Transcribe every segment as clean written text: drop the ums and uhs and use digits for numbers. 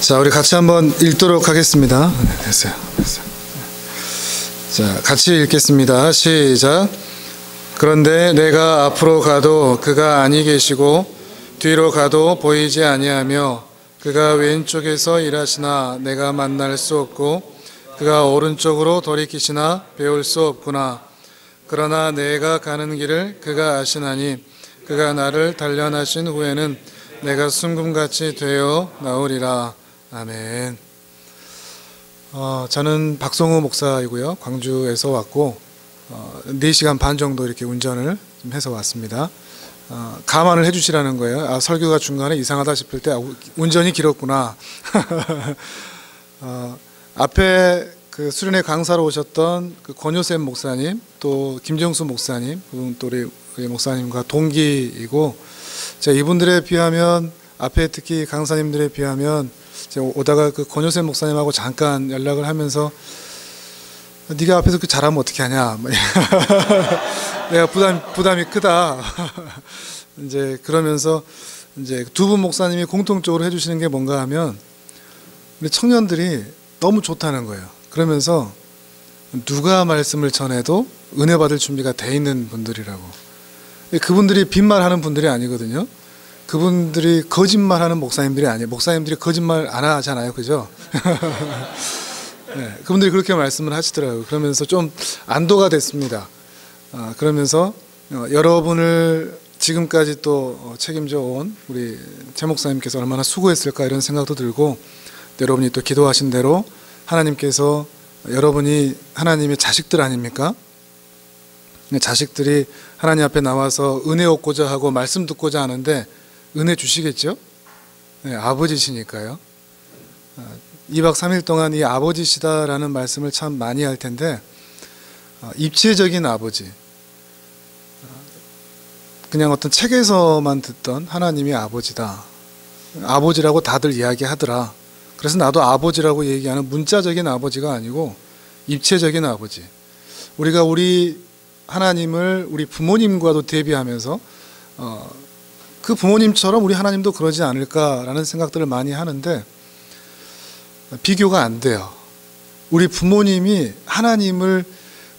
자, 우리 같이 한번 읽도록 하겠습니다. 네, 됐어요. 자, 같이 읽겠습니다. 시작. 그런데 내가 앞으로 가도 그가 아니 계시고 뒤로 가도 보이지 아니하며 그가 왼쪽에서 일하시나 내가 만날 수 없고 그가 오른쪽으로 돌이키시나 배울 수 없구나. 그러나 내가 가는 길을 그가 아시나니 그가 나를 단련하신 후에는 내가 순금같이 되어 나오리라. 아멘. 저는 박성우 목사이고요. 광주에서 왔고 4시간 반 정도 이렇게 운전을 좀 해서 왔습니다. 감안을 해주시라는 거예요. 설교가 중간에 이상하다 싶을 때 운전이 길었구나. 앞에 그 수련회 강사로 오셨던 그 권효샘 목사님, 또 김정수 목사님, 또 우리 목사님과 동기이고, 제가 이분들에 비하면, 앞에 특히 강사님들에 비하면 제가 오다가 그 권효샘 목사님하고 잠깐 연락을 하면서 네가 앞에서 그 잘하면 어떻게 하냐, 내가 부담이 크다. 이제 그러면서 이제 두 분 목사님이 공통적으로 해주시는 게 뭔가 하면 우리 청년들이 너무 좋다는 거예요. 그러면서 누가 말씀을 전해도 은혜 받을 준비가 돼 있는 분들이라고. 그분들이 빈말하는 분들이 아니거든요. 그분들이 거짓말하는 목사님들이 아니에요. 목사님들이 거짓말 안 하잖아요, 그죠? 네, 그분들이 그렇게 말씀을 하시더라고요. 그러면서 좀 안도가 됐습니다. 그러면서 여러분을 지금까지 또 책임져 온 우리 최 목사님께서 얼마나 수고했을까 이런 생각도 들고, 여러분이 또 기도하신 대로 하나님께서, 여러분이 하나님의 자식들 아닙니까? 자식들이 하나님 앞에 나와서 은혜 얻고자 하고 말씀 듣고자 하는데 은혜 주시겠죠? 네, 아버지시니까요. 2박 3일 동안 이 아버지시다라는 말씀을 참 많이 할 텐데, 입체적인 아버지, 그냥 어떤 책에서만 듣던 하나님이 아버지다, 아버지라고 다들 이야기하더라. 그래서 나도 아버지라고 얘기하는 문자적인 아버지가 아니고 입체적인 아버지, 우리가 우리 하나님을 우리 부모님과도 대비하면서 그 부모님처럼 우리 하나님도 그러지 않을까라는 생각들을 많이 하는데 비교가 안 돼요. 우리 부모님이 하나님을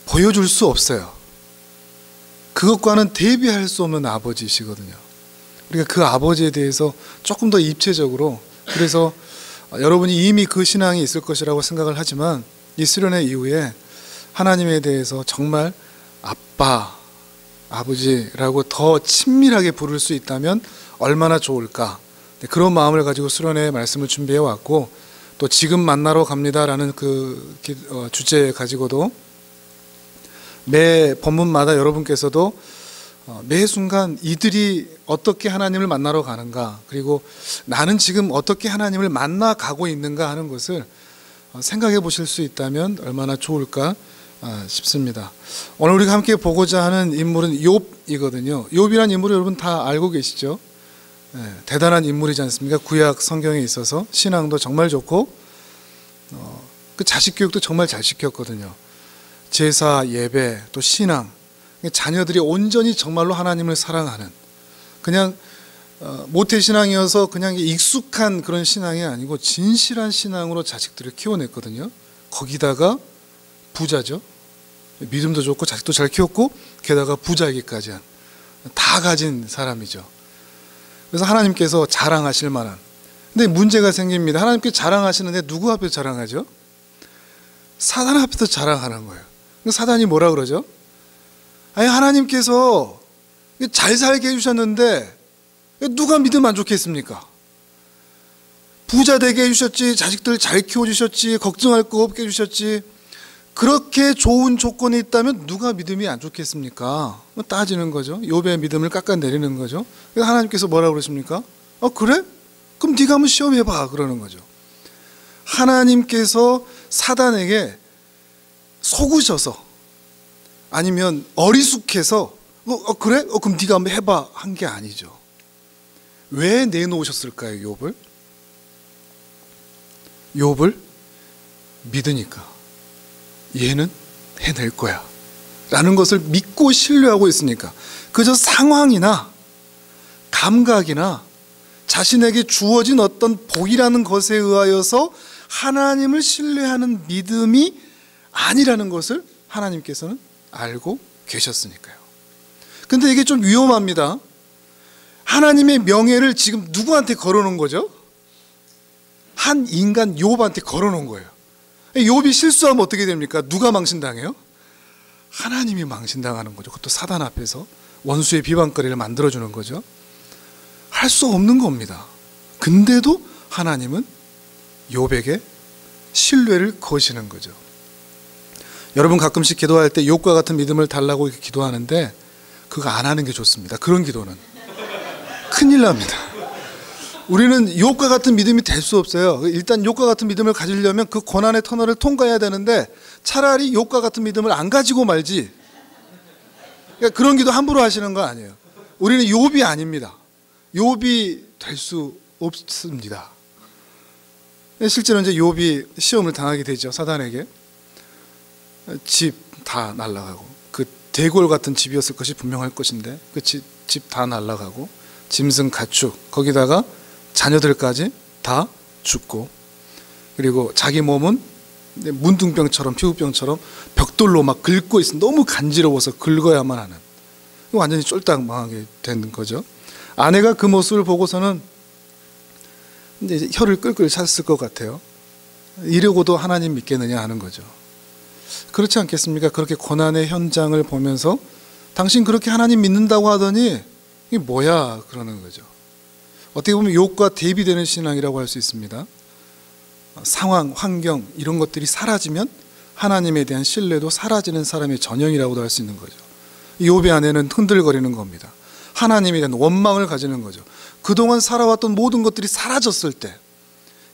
보여줄 수 없어요. 그것과는 대비할 수 없는 아버지시거든요. 우리가 그 아버지에 대해서 조금 더 입체적으로, 그래서 여러분이 이미 그 신앙이 있을 것이라고 생각을 하지만 이 수련회 이후에 하나님에 대해서 정말 아빠, 아버지라고 더 친밀하게 부를 수 있다면 얼마나 좋을까. 그런 마음을 가지고 수련회 말씀을 준비해 왔고, 또 지금 만나러 갑니다라는 그 주제 가지고도 매 본문마다 여러분께서도 매 순간 이들이 어떻게 하나님을 만나러 가는가, 그리고 나는 지금 어떻게 하나님을 만나가고 있는가 하는 것을 생각해 보실 수 있다면 얼마나 좋을까 싶습니다. 오늘 우리가 함께 보고자 하는 인물은 욥이거든요. 욥이라는 인물을 여러분 다 알고 계시죠? 네, 대단한 인물이지 않습니까? 구약 성경에 있어서 신앙도 정말 좋고 그 자식 교육도 정말 잘 시켰거든요. 제사, 예배, 또 신앙, 자녀들이 온전히 정말로 하나님을 사랑하는, 그냥 모태신앙이어서 그냥 익숙한 그런 신앙이 아니고 진실한 신앙으로 자식들을 키워냈거든요. 거기다가 부자죠. 믿음도 좋고 자식도 잘 키웠고 게다가 부자이기까지 한, 다 가진 사람이죠. 그래서 하나님께서 자랑하실 만한, 근데 문제가 생깁니다. 하나님께 자랑하시는데 누구 앞에서 자랑하죠? 사단 앞에서 자랑하는 거예요. 사단이 뭐라 그러죠? 아니, 하나님께서 잘 살게 해주셨는데 누가 믿으면 안 좋겠습니까? 부자 되게 해주셨지, 자식들 잘 키워주셨지, 걱정할 거 없게 해주셨지, 그렇게 좋은 조건이 있다면 누가 믿음이 안 좋겠습니까? 따지는 거죠. 욥의 믿음을 깎아내리는 거죠. 하나님께서 뭐라고 그러십니까? 그래? 그럼 네가 한번 시험해봐, 그러는 거죠. 하나님께서 사단에게 속으셔서, 아니면 어리숙해서 그래? 그럼 네가 한번 해봐 한 게 아니죠. 왜 내놓으셨을까요, 욥을? 욥을 믿으니까 얘는 해낼 거야 라는 것을 믿고 신뢰하고 있으니까. 그저 상황이나 감각이나 자신에게 주어진 어떤 복이라는 것에 의하여서 하나님을 신뢰하는 믿음이 아니라는 것을 하나님께서는 알고 계셨으니까요. 근데 이게 좀 위험합니다. 하나님의 명예를 지금 누구한테 걸어놓은 거죠? 한 인간 욥한테 걸어놓은 거예요. 욥이 실수하면 어떻게 됩니까? 누가 망신당해요? 하나님이 망신당하는 거죠. 그것도 사단 앞에서 원수의 비방거리를 만들어주는 거죠. 할 수 없는 겁니다. 근데도 하나님은 욥에게 신뢰를 거시는 거죠. 여러분 가끔씩 기도할 때 욥과 같은 믿음을 달라고 이렇게 기도하는데 그거 안 하는 게 좋습니다. 그런 기도는 큰일 납니다. 우리는 욥과 같은 믿음이 될 수 없어요. 일단 욥과 같은 믿음을 가지려면 그 고난의 터널을 통과해야 되는데 차라리 욥과 같은 믿음을 안 가지고 말지. 그러니까 그런 기도 함부로 하시는 거 아니에요. 우리는 욥이 아닙니다. 욥이 될 수 없습니다. 실제로 이제 욥이 시험을 당하게 되죠. 사단에게. 집 다 날아가고, 그 대궐 같은 집이었을 것이 분명할 것인데 그 집 다 날아가고, 짐승 가축, 거기다가 자녀들까지 다 죽고, 그리고 자기 몸은 문둥병처럼 피부병처럼 벽돌로 막 긁고 있어. 너무 간지러워서 긁어야만 하는, 완전히 쫄딱 망하게 된 거죠. 아내가 그 모습을 보고서는 이제 혀를 끌끌 찼을 것 같아요. 이러고도 하나님 믿겠느냐 하는 거죠. 그렇지 않겠습니까? 그렇게 고난의 현장을 보면서 당신 그렇게 하나님 믿는다고 하더니 이게 뭐야 그러는 거죠. 어떻게 보면 욥과 대비되는 신앙이라고 할 수 있습니다. 상황, 환경 이런 것들이 사라지면 하나님에 대한 신뢰도 사라지는 사람의 전형이라고도 할 수 있는 거죠. 욥의 아내는 흔들거리는 겁니다. 하나님에 대한 원망을 가지는 거죠. 그동안 살아왔던 모든 것들이 사라졌을 때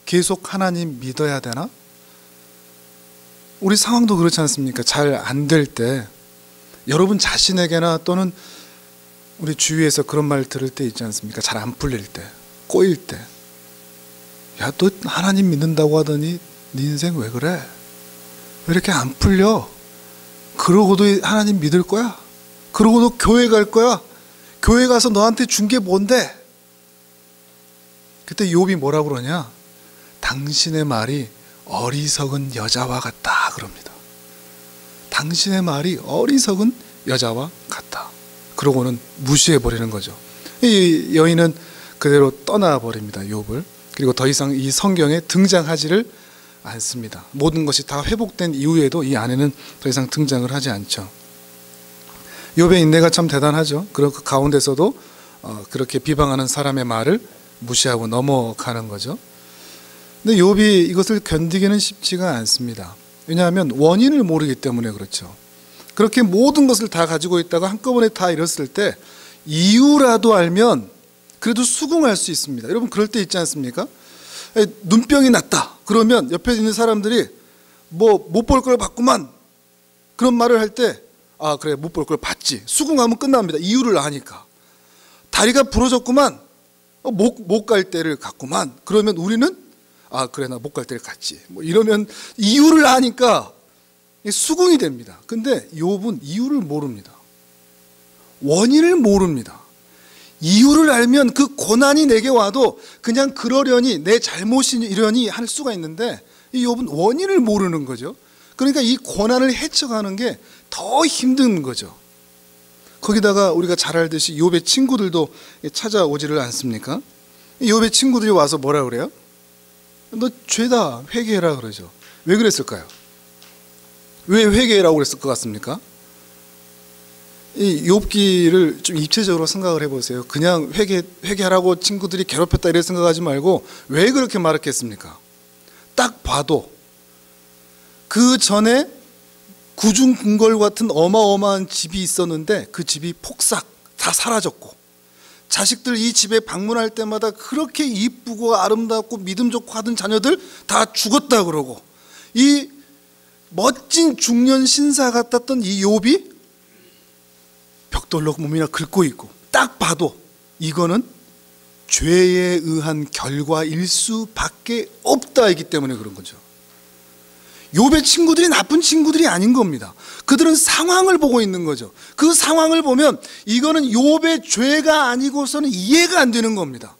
계속 하나님 믿어야 되나? 우리 상황도 그렇지 않습니까? 잘 안 될 때, 여러분 자신에게나 또는 우리 주위에서 그런 말 들을 때 있지 않습니까? 잘 안 풀릴 때, 꼬일 때, 야, 너 하나님 믿는다고 하더니 네 인생 왜 그래? 왜 이렇게 안 풀려? 그러고도 하나님 믿을 거야? 그러고도 교회 갈 거야? 교회 가서 너한테 준 게 뭔데? 그때 욥이 뭐라고 그러냐? 당신의 말이 어리석은 여자와 같다 그럽니다. 당신의 말이 어리석은 여자와 같다. 그러고는 무시해버리는 거죠. 이 여인은 그대로 떠나버립니다. 욥을. 그리고 더 이상 이 성경에 등장하지를 않습니다. 모든 것이 다 회복된 이후에도 이 아내는 더 이상 등장을 하지 않죠. 욥의 인내가 참 대단하죠. 그 가운데서도 그렇게 비방하는 사람의 말을 무시하고 넘어가는 거죠. 근데 욥이 이것을 견디기는 쉽지가 않습니다. 왜냐하면 원인을 모르기 때문에 그렇죠. 그렇게 모든 것을 다 가지고 있다가 한꺼번에 다 잃었을 때 이유라도 알면 그래도 수긍할 수 있습니다. 여러분 그럴 때 있지 않습니까? 눈병이 났다 그러면 옆에 있는 사람들이 뭐 못 볼 걸 봤구만 그런 말을 할 때 아 그래 못 볼 걸 봤지 수긍하면 끝납니다. 이유를 아니까. 다리가 부러졌구만 못 갈 때를 갔구만 그러면 우리는 아 그래 나 못 갈 때를 갔지 뭐 이러면 이유를 아니까 수긍이 됩니다. 근데 욥은 이유를 모릅니다. 원인을 모릅니다. 이유를 알면 그 고난이 내게 와도 그냥 그러려니 내 잘못이려니 할 수가 있는데 이 욥은 원인을 모르는 거죠. 그러니까 이 고난을 헤쳐가는 게 더 힘든 거죠. 거기다가 우리가 잘 알듯이 욥의 친구들도 찾아오지를 않습니까? 욥의 친구들이 와서 뭐라 그래요? 너 죄다 회개해라 그러죠. 왜 그랬을까요? 왜 회개라고 그랬을 것 같습니까? 이 욥기를 좀 입체적으로 생각을 해보세요. 그냥 회개하라고 친구들이 괴롭혔다 이렇게 생각하지 말고 왜 그렇게 말했겠습니까? 딱 봐도 그 전에 구중궁궐 같은 어마어마한 집이 있었는데 그 집이 폭삭 다 사라졌고 자식들 이 집에 방문할 때마다 그렇게 이쁘고 아름답고 믿음 좋고 하던 자녀들 다 죽었다 그러고 이 멋진 중년 신사 같았던 이 욥이 벽돌로 몸이나 긁고 있고 딱 봐도 이거는 죄에 의한 결과일 수밖에 없다이기 때문에 그런 거죠. 욥의 친구들이 나쁜 친구들이 아닌 겁니다. 그들은 상황을 보고 있는 거죠. 그 상황을 보면 이거는 욥의 죄가 아니고서는 이해가 안 되는 겁니다.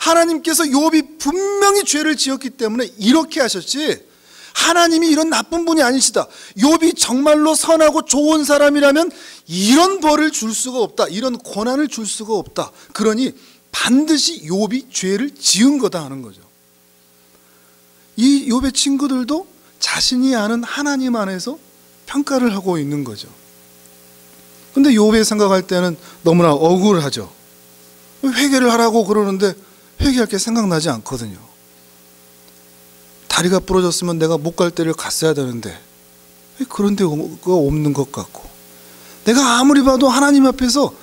하나님께서 욥이 분명히 죄를 지었기 때문에 이렇게 하셨지, 하나님이 이런 나쁜 분이 아니시다, 욥이 정말로 선하고 좋은 사람이라면 이런 벌을 줄 수가 없다, 이런 고난을 줄 수가 없다, 그러니 반드시 욥이 죄를 지은 거다 하는 거죠. 이 욥의 친구들도 자신이 아는 하나님 안에서 평가를 하고 있는 거죠. 근데 욥이 생각할 때는 너무나 억울하죠. 회개를 하라고 그러는데 회개할 게 생각나지 않거든요. 다리가 부러졌으면 내가 못 갈 데를 갔어야 되는데 그런 데가 없는 것 같고, 내가 아무리 봐도 하나님 앞에서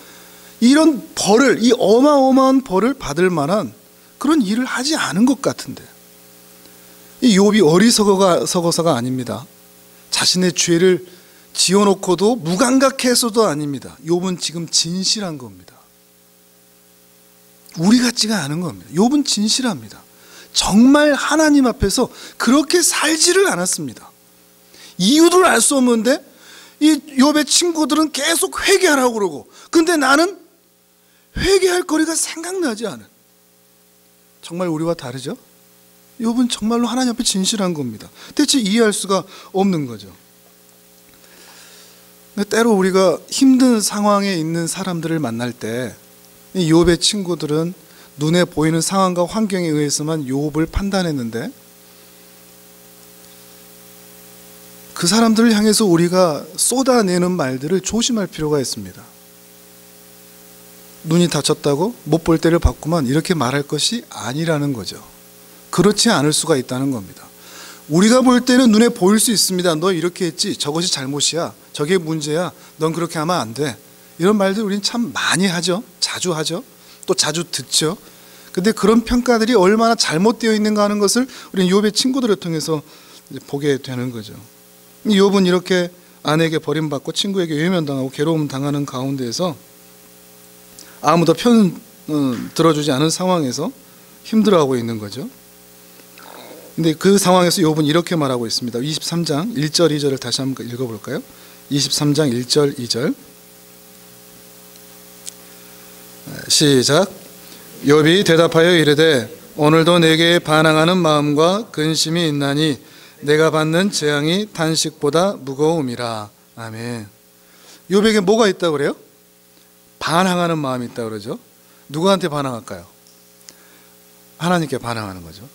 이런 벌을, 이 어마어마한 벌을 받을 만한 그런 일을 하지 않은 것 같은데, 이 욥이 어리석어서가 아닙니다. 자신의 죄를 지어놓고도 무감각해서도 아닙니다. 욥은 지금 진실한 겁니다. 우리 같지가 않은 겁니다. 욥은 진실합니다. 정말 하나님 앞에서 그렇게 살지를 않았습니다. 이유를 알 수 없는데 이 욥의 친구들은 계속 회개하라고 그러고, 근데 나는 회개할 거리가 생각나지 않은, 정말 우리와 다르죠? 욥은 정말로 하나님 앞에 진실한 겁니다. 대체 이해할 수가 없는 거죠. 때로 우리가 힘든 상황에 있는 사람들을 만날 때 이 욥의 친구들은 눈에 보이는 상황과 환경에 의해서만 욥을 판단했는데, 그 사람들을 향해서 우리가 쏟아내는 말들을 조심할 필요가 있습니다. 눈이 다쳤다고 못 볼 때를 봤구만, 이렇게 말할 것이 아니라는 거죠. 그렇지 않을 수가 있다는 겁니다. 우리가 볼 때는 눈에 보일 수 있습니다. 너 이렇게 했지, 저것이 잘못이야, 저게 문제야, 넌 그렇게 하면 안 돼, 이런 말들 우리는 참 많이 하죠. 자주 하죠. 또 자주 듣죠. 근데 그런 평가들이 얼마나 잘못되어 있는가 하는 것을 우리는 욥의 친구들을 통해서 보게 되는 거죠. 욥은 이렇게 아내에게 버림받고 친구에게 외면당하고 괴로움 당하는 가운데에서 아무도 편 들어주지 않은 상황에서 힘들어하고 있는 거죠. 근데 그 상황에서 욥은 이렇게 말하고 있습니다. 23장 1절 2절을 다시 한번 읽어볼까요? 23장 1절 2절 시작. 욥이 대답하여 이르되 오늘도 내게 반항하는 마음과 근심이 있나니 내가 받는 재앙이 탄식보다 무거움이라. 아멘. 욥에게 뭐가 있다고 그래요? 반항하는 마음이 있다고 그러죠. 누구한테 반항할까요? 하나님께 반항하는 거죠.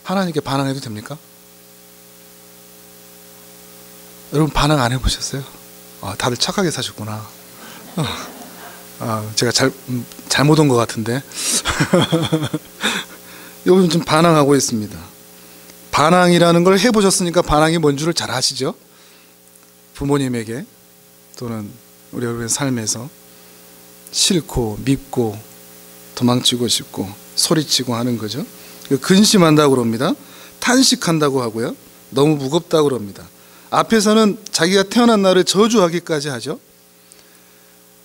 하나님께 반항해도 됩니까? 여러분 반항 안 해보셨어요? 다들 착하게 사셨구나. 제가 잘못 온 것 같은데. 요즘 좀 반항하고 있습니다. 반항이라는 걸 해보셨으니까 반항이 뭔 줄을 잘 아시죠? 부모님에게 또는 우리 여러분의 삶에서 싫고 밉고 도망치고 싶고 소리치고 하는 거죠. 근심한다고 그럽니다. 탄식한다고 하고요. 너무 무겁다고 그럽니다. 앞에서는 자기가 태어난 날을 저주하기까지 하죠.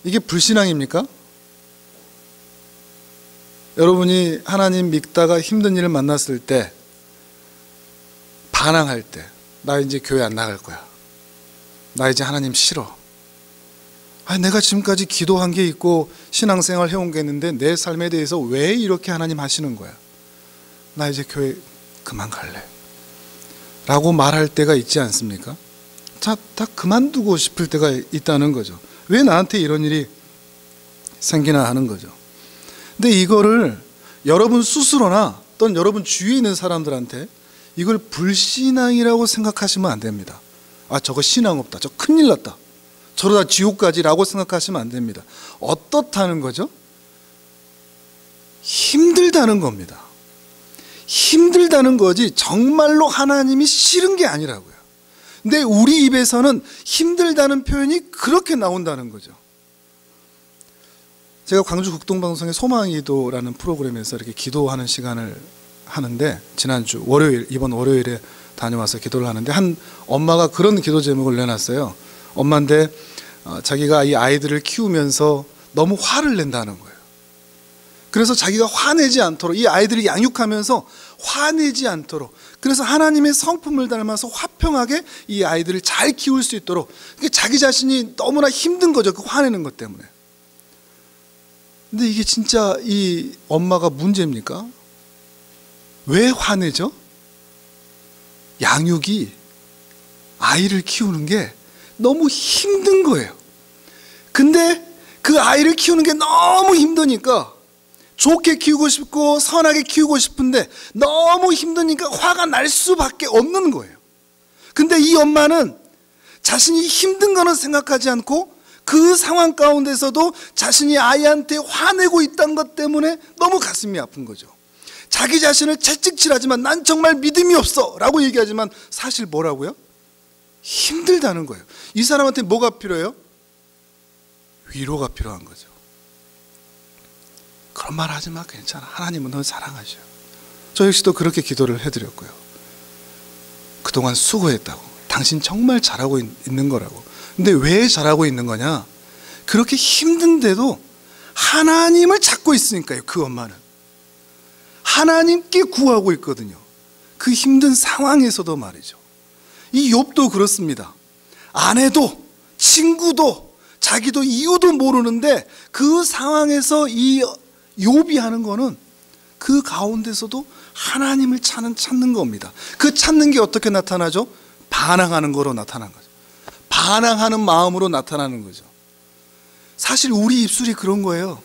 이게 불신앙입니까? 여러분이 하나님 믿다가 힘든 일을 만났을 때, 반항할 때, 나 이제 교회 안 나갈 거야, 나 이제 하나님 싫어, 내가 지금까지 기도한 게 있고 신앙생활 해온 게 있는데 내 삶에 대해서 왜 이렇게 하나님 하시는 거야, 나 이제 교회 그만 갈래 라고 말할 때가 있지 않습니까? 다 그만두고 싶을 때가 있다는 거죠. 왜 나한테 이런 일이 생기나 하는 거죠. 근데 이거를 여러분 스스로나 또는 여러분 주위에 있는 사람들한테 이걸 불신앙이라고 생각하시면 안 됩니다. 저거 신앙 없다, 저 큰일 났다, 저러다 지옥 가지라고 생각하시면 안 됩니다. 어떻다는 거죠? 힘들다는 겁니다. 힘들다는 거지 정말로 하나님이 싫은 게 아니라고요. 근데 우리 입에서는 힘들다는 표현이 그렇게 나온다는 거죠. 제가 광주 국동방송의 소망기도라는 프로그램에서 이렇게 기도하는 시간을 하는데, 지난주 이번 월요일에 다녀와서 기도를 하는데, 한 엄마가 그런 기도 제목을 내놨어요. 엄마인데 자기가 이 아이들을 키우면서 너무 화를 낸다는 거예요. 그래서 자기가 화내지 않도록, 이 아이들을 양육하면서 화내지 않도록, 그래서 하나님의 성품을 닮아서 화평하게 이 아이들을 잘 키울 수 있도록, 자기 자신이 너무나 힘든 거죠, 그 화내는 것 때문에. 근데 이게 진짜 이 엄마가 문제입니까? 왜 화내죠? 양육이, 아이를 키우는 게 너무 힘든 거예요. 근데 그 아이를 키우는 게 너무 힘드니까, 좋게 키우고 싶고 선하게 키우고 싶은데 너무 힘드니까 화가 날 수밖에 없는 거예요. 근데 이 엄마는 자신이 힘든 거는 생각하지 않고 그 상황 가운데서도 자신이 아이한테 화내고 있다는 것 때문에 너무 가슴이 아픈 거죠. 자기 자신을 채찍질하지만 난 정말 믿음이 없어 라고 얘기하지만 사실 뭐라고요? 힘들다는 거예요. 이 사람한테 뭐가 필요해요? 위로가 필요한 거죠. 그런 말 하지 마, 괜찮아. 하나님은 널 사랑하셔요. 저 역시도 그렇게 기도를 해드렸고요. 그동안 수고했다고. 당신 정말 잘하고 있는 거라고. 근데 왜 잘하고 있는 거냐? 그렇게 힘든데도 하나님을 찾고 있으니까요. 그 엄마는 하나님께 구하고 있거든요. 그 힘든 상황에서도 말이죠. 이 욥도 그렇습니다. 아내도 친구도 자기도 이유도 모르는데 그 상황에서 이 욥이 하는 거는 그 가운데서도 하나님을 찾는 겁니다. 그 찾는 게 어떻게 나타나죠? 반항하는 거로 나타난 거죠. 반항하는 마음으로 나타나는 거죠. 사실 우리 입술이 그런 거예요.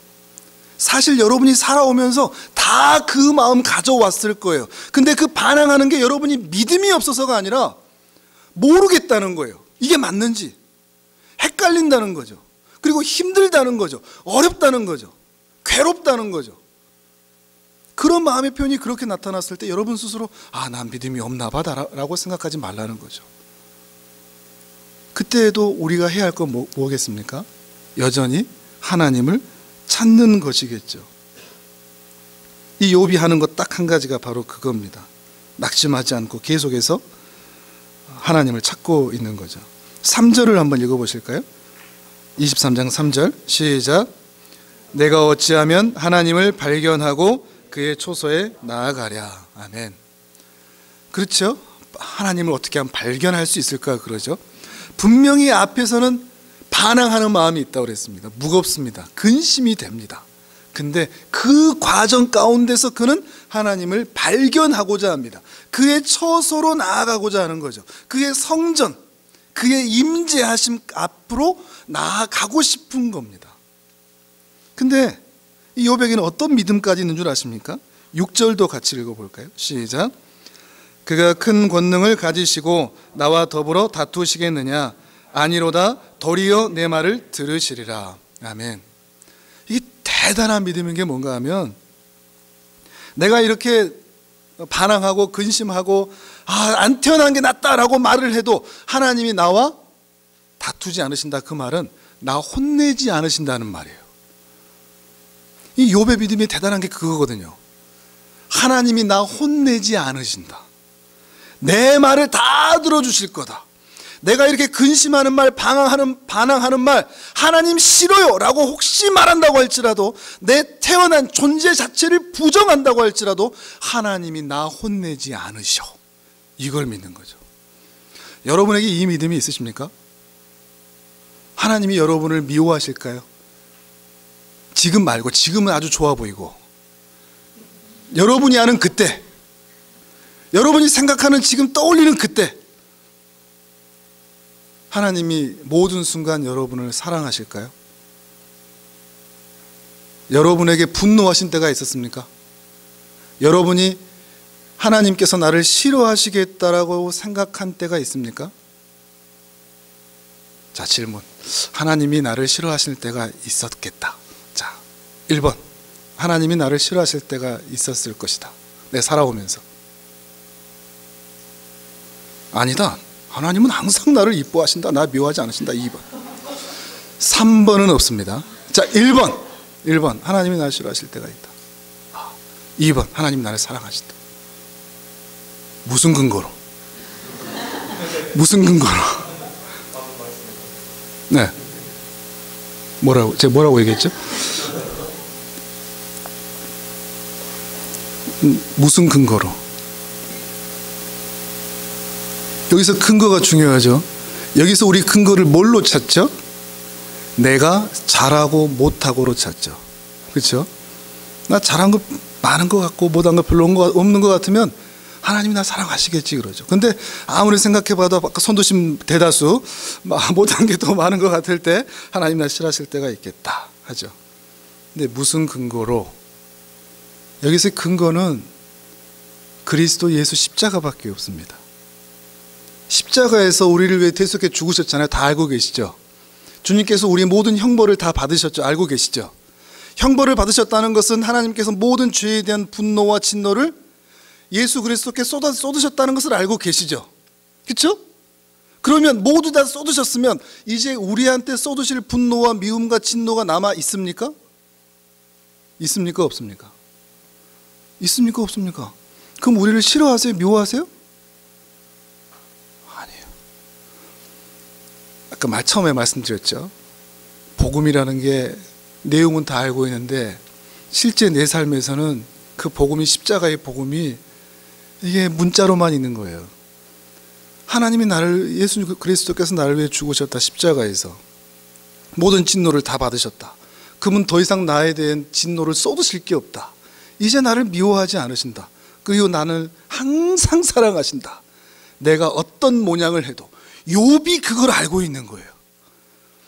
사실 여러분이 살아오면서 다 그 마음 가져왔을 거예요. 근데 그 반항하는 게 여러분이 믿음이 없어서가 아니라 모르겠다는 거예요. 이게 맞는지 헷갈린다는 거죠. 그리고 힘들다는 거죠. 어렵다는 거죠. 괴롭다는 거죠. 그런 마음의 표현이 그렇게 나타났을 때 여러분 스스로 난 믿음이 없나 봐 라고 생각하지 말라는 거죠. 그때에도 우리가 해야 할 건 뭐겠습니까? 여전히 하나님을 찾는 것이겠죠. 이 욥이 하는 것 딱 한 가지가 바로 그겁니다. 낙심하지 않고 계속해서 하나님을 찾고 있는 거죠. 3절을 한번 읽어보실까요? 23장 3절 시작. 내가 어찌하면 하나님을 발견하고 그의 초소에 나아가랴. 아멘. 그렇죠? 하나님을 어떻게 하면 발견할 수 있을까 그러죠. 분명히 앞에서는 반항하는 마음이 있다고 그랬습니다. 무겁습니다. 근심이 됩니다. 근데 그 과정 가운데서 그는 하나님을 발견하고자 합니다. 그의 처소로 나아가고자 하는 거죠. 그의 성전, 그의 임재하심 앞으로 나아가고 싶은 겁니다. 근데 이 욥에게는 어떤 믿음까지 있는 줄 아십니까? 6절도 같이 읽어볼까요? 시작. 그가 큰 권능을 가지시고 나와 더불어 다투시겠느냐? 아니로다. 도리어 내 말을 들으시리라. 아멘. 이게 대단한 믿음인 게 뭔가 하면, 내가 이렇게 반항하고 근심하고 안 태어난 게 낫다라고 말을 해도 하나님이 나와 다투지 않으신다. 그 말은 나 혼내지 않으신다는 말이에요. 이 욥의 믿음이 대단한 게 그거거든요. 하나님이 나 혼내지 않으신다. 내 말을 다 들어주실 거다. 내가 이렇게 근심하는 말, 반항하는 말, 하나님 싫어요 라고 혹시 말한다고 할지라도, 내 태어난 존재 자체를 부정한다고 할지라도 하나님이 나 혼내지 않으셔. 이걸 믿는 거죠. 여러분에게 이 믿음이 있으십니까? 하나님이 여러분을 미워하실까요? 지금 말고, 지금은 아주 좋아 보이고, 여러분이 아는 그때, 여러분이 생각하는 지금 떠올리는 그때 하나님이 모든 순간 여러분을 사랑하실까요? 여러분에게 분노하신 때가 있었습니까? 여러분이 하나님께서 나를 싫어하시겠다라고 생각한 때가 있습니까? 자, 질문. 하나님이 나를 싫어하실 때가 있었겠다. 자, 1번. 하나님이 나를 싫어하실 때가 있었을 것이다. 내 살아오면서. 아니다. 하나님은 항상 나를 이뻐하신다. 나 미워하지 않으신다. 2번. 3번은 없습니다. 자, 1번. 하나님이 나를 싫어하실 때가 있다. 2번. 하나님이 나를 사랑하신다. 무슨 근거로? 무슨 근거로? 네. 제가 뭐라고 얘기했죠? 무슨 근거로? 여기서 근거가 중요하죠. 여기서 우리 근거를 뭘로 찾죠? 내가 잘하고 못하고로 찾죠. 그렇죠? 나 잘한 거 많은 것 같고 못한 거 별로 없는 것 같으면 하나님이 나 사랑하시겠지 그러죠. 근데 아무리 생각해봐도 아까 선도심 대다수 못한 게 더 많은 것 같을 때 하나님 나 싫어하실 때가 있겠다 하죠. 근데 무슨 근거로? 여기서의 근거는 그리스도 예수 십자가밖에 없습니다. 십자가에서 우리를 위해 대속해 죽으셨잖아요. 다 알고 계시죠? 주님께서 우리의 모든 형벌을 다 받으셨죠. 알고 계시죠? 형벌을 받으셨다는 것은 하나님께서 모든 죄에 대한 분노와 진노를 예수 그리스도께 쏟으셨다는 것을 알고 계시죠? 그렇죠? 그러면 모두 다 쏟으셨으면 이제 우리한테 쏟으실 분노와 미움과 진노가 남아 있습니까? 있습니까? 없습니까? 있습니까? 없습니까? 그럼 우리를 싫어하세요? 미워하세요? 아니에요. 아까 처음에 말씀드렸죠. 복음이라는 게 내용은 다 알고 있는데 실제 내 삶에서는 그 복음이, 십자가의 복음이 이게 문자로만 있는 거예요. 하나님이 나를, 예수 그리스도께서 나를 위해 죽으셨다. 십자가에서 모든 진노를 다 받으셨다. 그분 더 이상 나에 대한 진노를 쏟으실 게 없다. 이제 나를 미워하지 않으신다. 그리고 나를 항상 사랑하신다. 내가 어떤 모양을 해도. 욥이 그걸 알고 있는 거예요.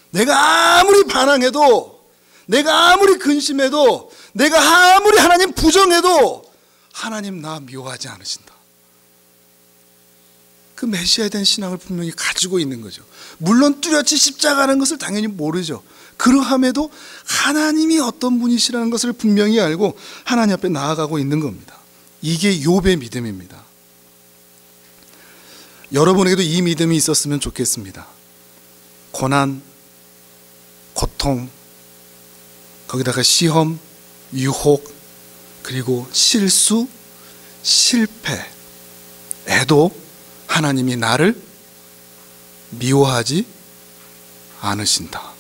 내가 아무리 반항해도, 내가 아무리 근심해도, 내가 아무리 하나님 부정해도 하나님 나 미워하지 않으신다. 그 메시아에 대한 신앙을 분명히 가지고 있는 거죠. 물론 뚜렷이 십자가라는 것을 당연히 모르죠. 그러함에도 하나님이 어떤 분이시라는 것을 분명히 알고 하나님 앞에 나아가고 있는 겁니다. 이게 욥의 믿음입니다. 여러분에게도 이 믿음이 있었으면 좋겠습니다. 고난, 고통, 거기다가 시험, 유혹, 그리고 실수, 실패에도 하나님이 나를 미워하지 않으신다.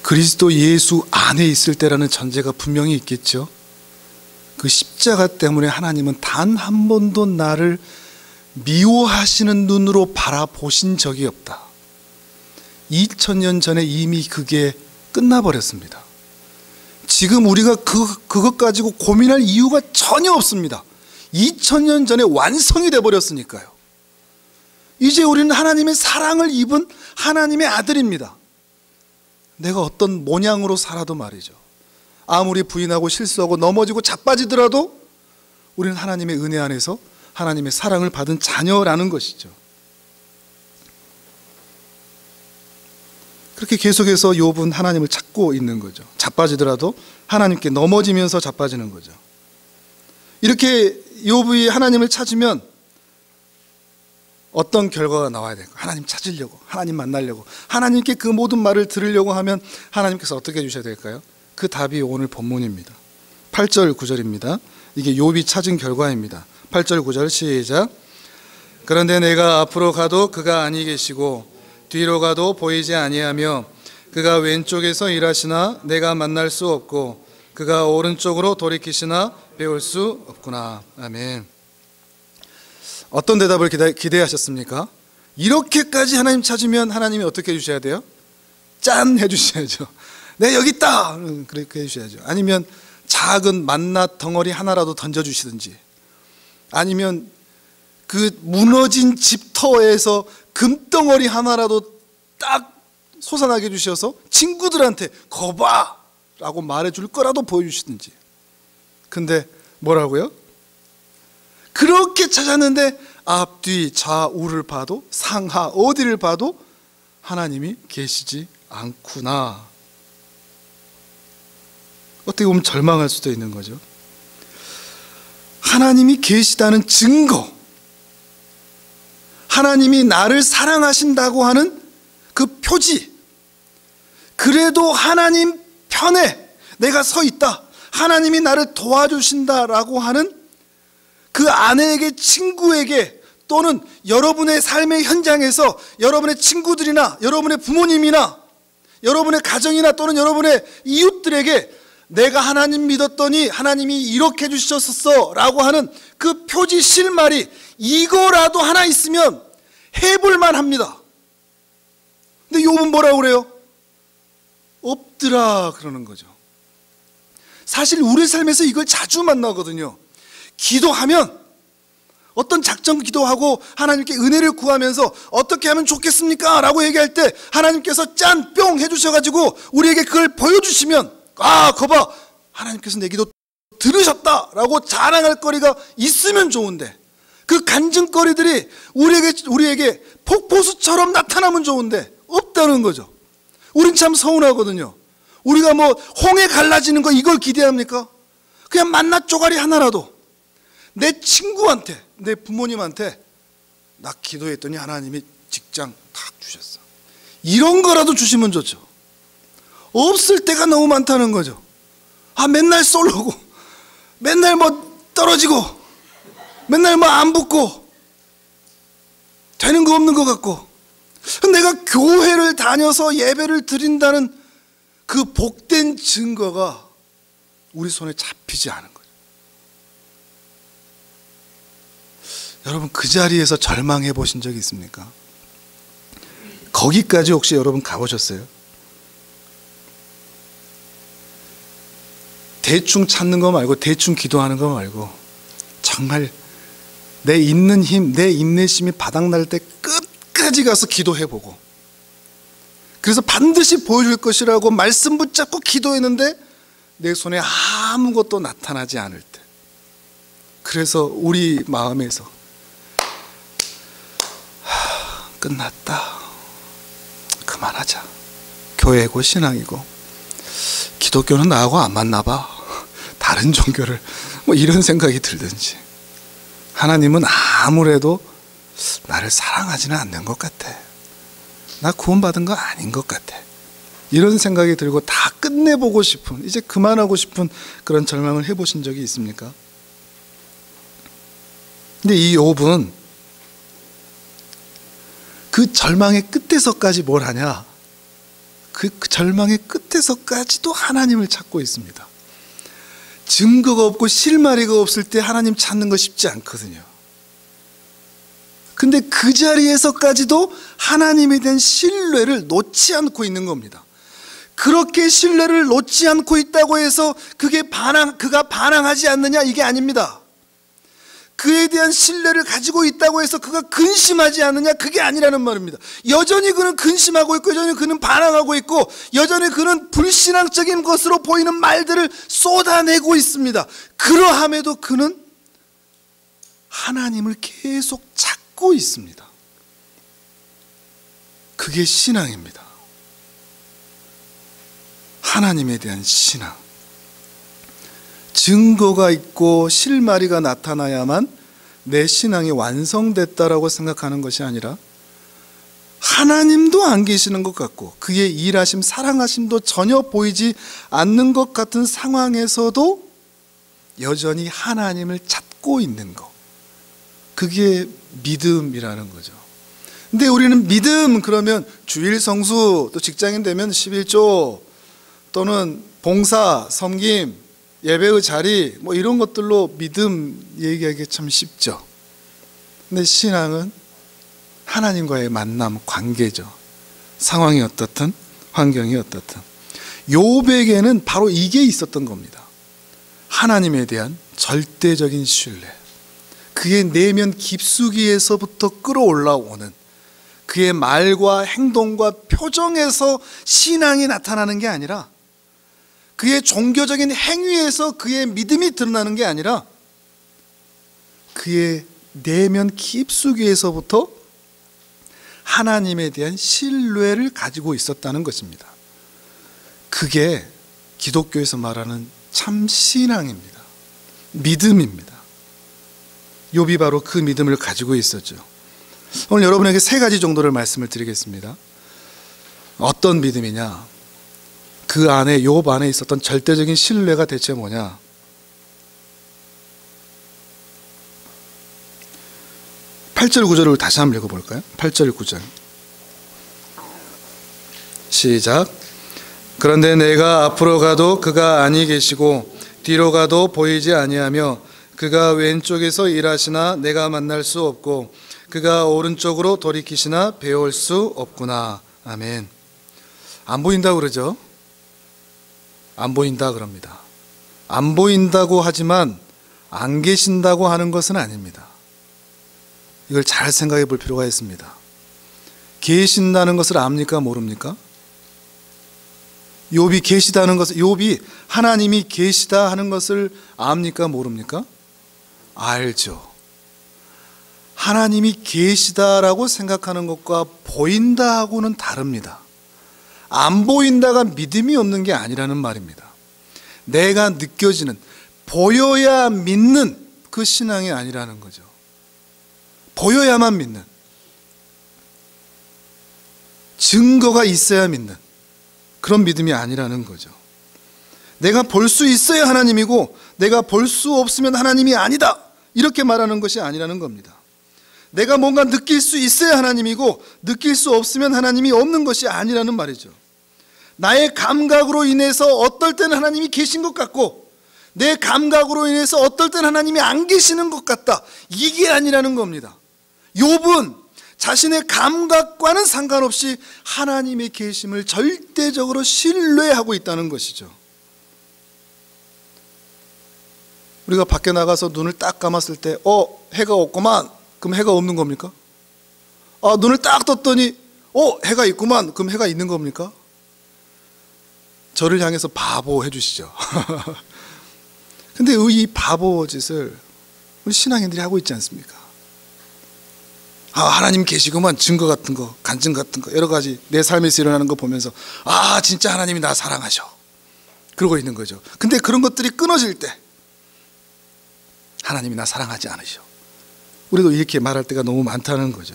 그리스도 예수 안에 있을 때라는 전제가 분명히 있겠죠. 그 십자가 때문에 하나님은 단 한 번도 나를 미워하시는 눈으로 바라보신 적이 없다. 2000년 전에 이미 그게 끝나버렸습니다. 지금 우리가 그것 가지고 고민할 이유가 전혀 없습니다. 2000년 전에 완성이 되어버렸으니까요. 이제 우리는 하나님의 사랑을 입은 하나님의 아들입니다. 내가 어떤 모양으로 살아도 말이죠. 아무리 부인하고 실수하고 넘어지고 자빠지더라도 우리는 하나님의 은혜 안에서 하나님의 사랑을 받은 자녀라는 것이죠. 그렇게 계속해서 욥은 하나님을 찾고 있는 거죠. 자빠지더라도 하나님께 넘어지면서 자빠지는 거죠. 이렇게 욥이 하나님을 찾으면 어떤 결과가 나와야 될까요? 하나님 찾으려고, 하나님 만나려고, 하나님께 그 모든 말을 들으려고 하면 하나님께서 어떻게 해주셔야 될까요? 그 답이 오늘 본문입니다. 8절 9절입니다. 이게 욥이 찾은 결과입니다. 8절 9절 시작. 그런데 내가 앞으로 가도 그가 아니 계시고 뒤로 가도 보이지 아니하며 그가 왼쪽에서 일하시나 내가 만날 수 없고 그가 오른쪽으로 돌이키시나 배울 수 없구나. 아멘. 어떤 대답을 기대하셨습니까? 이렇게까지 하나님 찾으면 하나님이 어떻게 해주셔야 돼요? 짠 해주셔야죠. 네, 여기 있다. 그렇게 해주셔야죠. 아니면 작은 만나 덩어리 하나라도 던져주시든지, 아니면 그 무너진 집터에서 금덩어리 하나라도 딱 솟아나게 해주셔서 친구들한테 거봐 라고 말해줄 거라도 보여주시든지. 근데 뭐라고요? 그렇게 찾았는데 앞뒤 좌우를 봐도 상하 어디를 봐도 하나님이 계시지 않구나. 어떻게 보면 절망할 수도 있는 거죠. 하나님이 계시다는 증거, 하나님이 나를 사랑하신다고 하는 그 표지, 그래도 하나님 편에 내가 서 있다, 하나님이 나를 도와주신다라고 하는 그 아내에게, 친구에게, 또는 여러분의 삶의 현장에서 여러분의 친구들이나 여러분의 부모님이나 여러분의 가정이나 또는 여러분의 이웃들에게 내가 하나님 믿었더니 하나님이 이렇게 해주셨었어 라고 하는 그 표지 실말이 이거라도 하나 있으면 해볼만 합니다. 근데 욥은 뭐라고 그래요? 없더라 그러는 거죠. 사실 우리 삶에서 이걸 자주 만나거든요. 기도하면, 어떤 작정 기도하고 하나님께 은혜를 구하면서 어떻게 하면 좋겠습니까? 라고 얘기할 때 하나님께서 짠! 뿅! 해주셔가지고 우리에게 그걸 보여주시면, 아, 거봐! 하나님께서 내 기도 들으셨다! 라고 자랑할 거리가 있으면 좋은데, 그 간증거리들이 우리에게 폭포수처럼 나타나면 좋은데 없다는 거죠. 우린 참 서운하거든요. 우리가 뭐 홍해 갈라지는 거 이걸 기대합니까? 그냥 만나 쪼가리 하나라도 내 친구한테, 내 부모님한테 나 기도했더니 하나님이 직장 탁 주셨어, 이런 거라도 주시면 좋죠. 없을 때가 너무 많다는 거죠. 아, 맨날 쏠르고, 맨날 뭐 떨어지고, 맨날 뭐 안 붙고, 되는 거 없는 것 같고, 내가 교회를 다녀서 예배를 드린다는 그 복된 증거가 우리 손에 잡히지 않은 거죠. 여러분, 그 자리에서 절망해 보신 적이 있습니까? 거기까지 혹시 여러분 가보셨어요? 대충 찾는 거 말고, 대충 기도하는 거 말고, 정말 내 있는 힘, 내 인내심이 바닥날 때 끝까지 가서 기도해보고, 그래서 반드시 보여줄 것이라고 말씀 붙잡고 기도했는데 내 손에 아무것도 나타나지 않을 때, 그래서 우리 마음에서 끝났다, 그만하자, 교회고 신앙이고 기독교는 나하고 안 맞나 봐, 다른 종교를, 뭐 이런 생각이 들든지, 하나님은 아무래도 나를 사랑하지는 않는 것 같아, 나 구원받은 거 아닌 것 같아, 이런 생각이 들고 다 끝내보고 싶은, 이제 그만하고 싶은 그런 절망을 해보신 적이 있습니까? 근데 이 욥은 그 절망의 끝에서까지 뭘 하냐? 그 절망의 끝에서까지도 하나님을 찾고 있습니다. 증거가 없고 실마리가 없을 때 하나님 찾는 거 쉽지 않거든요. 근데 그 자리에서까지도 하나님에 대한 신뢰를 놓지 않고 있는 겁니다. 그렇게 신뢰를 놓지 않고 있다고 해서 그가 반항하지 않느냐, 이게 아닙니다. 그에 대한 신뢰를 가지고 있다고 해서 그가 근심하지 않느냐, 그게 아니라는 말입니다. 여전히 그는 근심하고 있고, 여전히 그는 반항하고 있고, 여전히 그는 불신앙적인 것으로 보이는 말들을 쏟아내고 있습니다. 그러함에도 그는 하나님을 계속 찾고 있습니다. 그게 신앙입니다. 하나님에 대한 신앙. 증거가 있고 실마리가 나타나야만 내 신앙이 완성됐다라고 생각하는 것이 아니라, 하나님도 안 계시는 것 같고 그의 일하심, 사랑하심도 전혀 보이지 않는 것 같은 상황에서도 여전히 하나님을 찾고 있는 것, 그게 믿음이라는 거죠. 근데 우리는 믿음 그러면 주일 성수, 또 직장인 되면 11조, 또는 봉사, 섬김, 예배의 자리, 뭐 이런 것들로 믿음 얘기하기 참 쉽죠. 근데 신앙은 하나님과의 만남, 관계죠. 상황이 어떻든 환경이 어떻든. 욥에게는 바로 이게 있었던 겁니다. 하나님에 대한 절대적인 신뢰, 그의 내면 깊숙이에서부터 끌어올라오는 그의 말과 행동과 표정에서 신앙이 나타나는 게 아니라, 그의 종교적인 행위에서 그의 믿음이 드러나는 게 아니라, 그의 내면 깊숙이에서부터 하나님에 대한 신뢰를 가지고 있었다는 것입니다. 그게 기독교에서 말하는 참 신앙입니다. 믿음입니다. 욥이 바로 그 믿음을 가지고 있었죠. 오늘 여러분에게 세 가지 정도를 말씀을 드리겠습니다. 어떤 믿음이냐? 그 안에, 욥 안에 있었던 절대적인 신뢰가 대체 뭐냐? 8절 9절을 다시 한번 읽어볼까요? 8절 9절 시작. 그런데 내가 앞으로 가도 그가 아니 계시고 뒤로 가도 보이지 아니하며, 그가 왼쪽에서 일하시나 내가 만날 수 없고 그가 오른쪽으로 돌이키시나 배울 수 없구나. 아멘. 안 보인다 그러죠? 안 보인다 그럽니다. 안 보인다고 하지만 안 계신다고 하는 것은 아닙니다. 이걸 잘 생각해 볼 필요가 있습니다. 계신다는 것을 압니까 모릅니까? 욥이 계시다는 것을, 욥이 하나님이 계시다 하는 것을 압니까 모릅니까? 알죠. 하나님이 계시다라고 생각하는 것과 보인다 하고는 다릅니다. 안 보인다가 믿음이 없는 게 아니라는 말입니다. 내가 느껴지는, 보여야 믿는 그 신앙이 아니라는 거죠. 보여야만 믿는, 증거가 있어야 믿는 그런 믿음이 아니라는 거죠. 내가 볼 수 있어야 하나님이고 내가 볼 수 없으면 하나님이 아니다, 이렇게 말하는 것이 아니라는 겁니다. 내가 뭔가 느낄 수 있어야 하나님이고 느낄 수 없으면 하나님이 없는 것이 아니라는 말이죠. 나의 감각으로 인해서 어떨 때는 하나님이 계신 것 같고 내 감각으로 인해서 어떨 때는 하나님이 안 계시는 것 같다, 이게 아니라는 겁니다. 욥은 자신의 감각과는 상관없이 하나님의 계심을 절대적으로 신뢰하고 있다는 것이죠. 우리가 밖에 나가서 눈을 딱 감았을 때 해가 없구만, 그럼 해가 없는 겁니까? 눈을 딱 떴더니 해가 있구만, 그럼 해가 있는 겁니까? 저를 향해서 바보 해주시죠. 근데 이 바보 짓을 우리 신앙인들이 하고 있지 않습니까? 하나님 계시구만, 증거 같은 거, 간증 같은 거, 여러 가지 내 삶에서 일어나는 거 보면서 진짜 하나님이 나 사랑하셔, 그러고 있는 거죠. 근데 그런 것들이 끊어질 때 하나님이 나 사랑하지 않으셔, 우리도 이렇게 말할 때가 너무 많다는 거죠.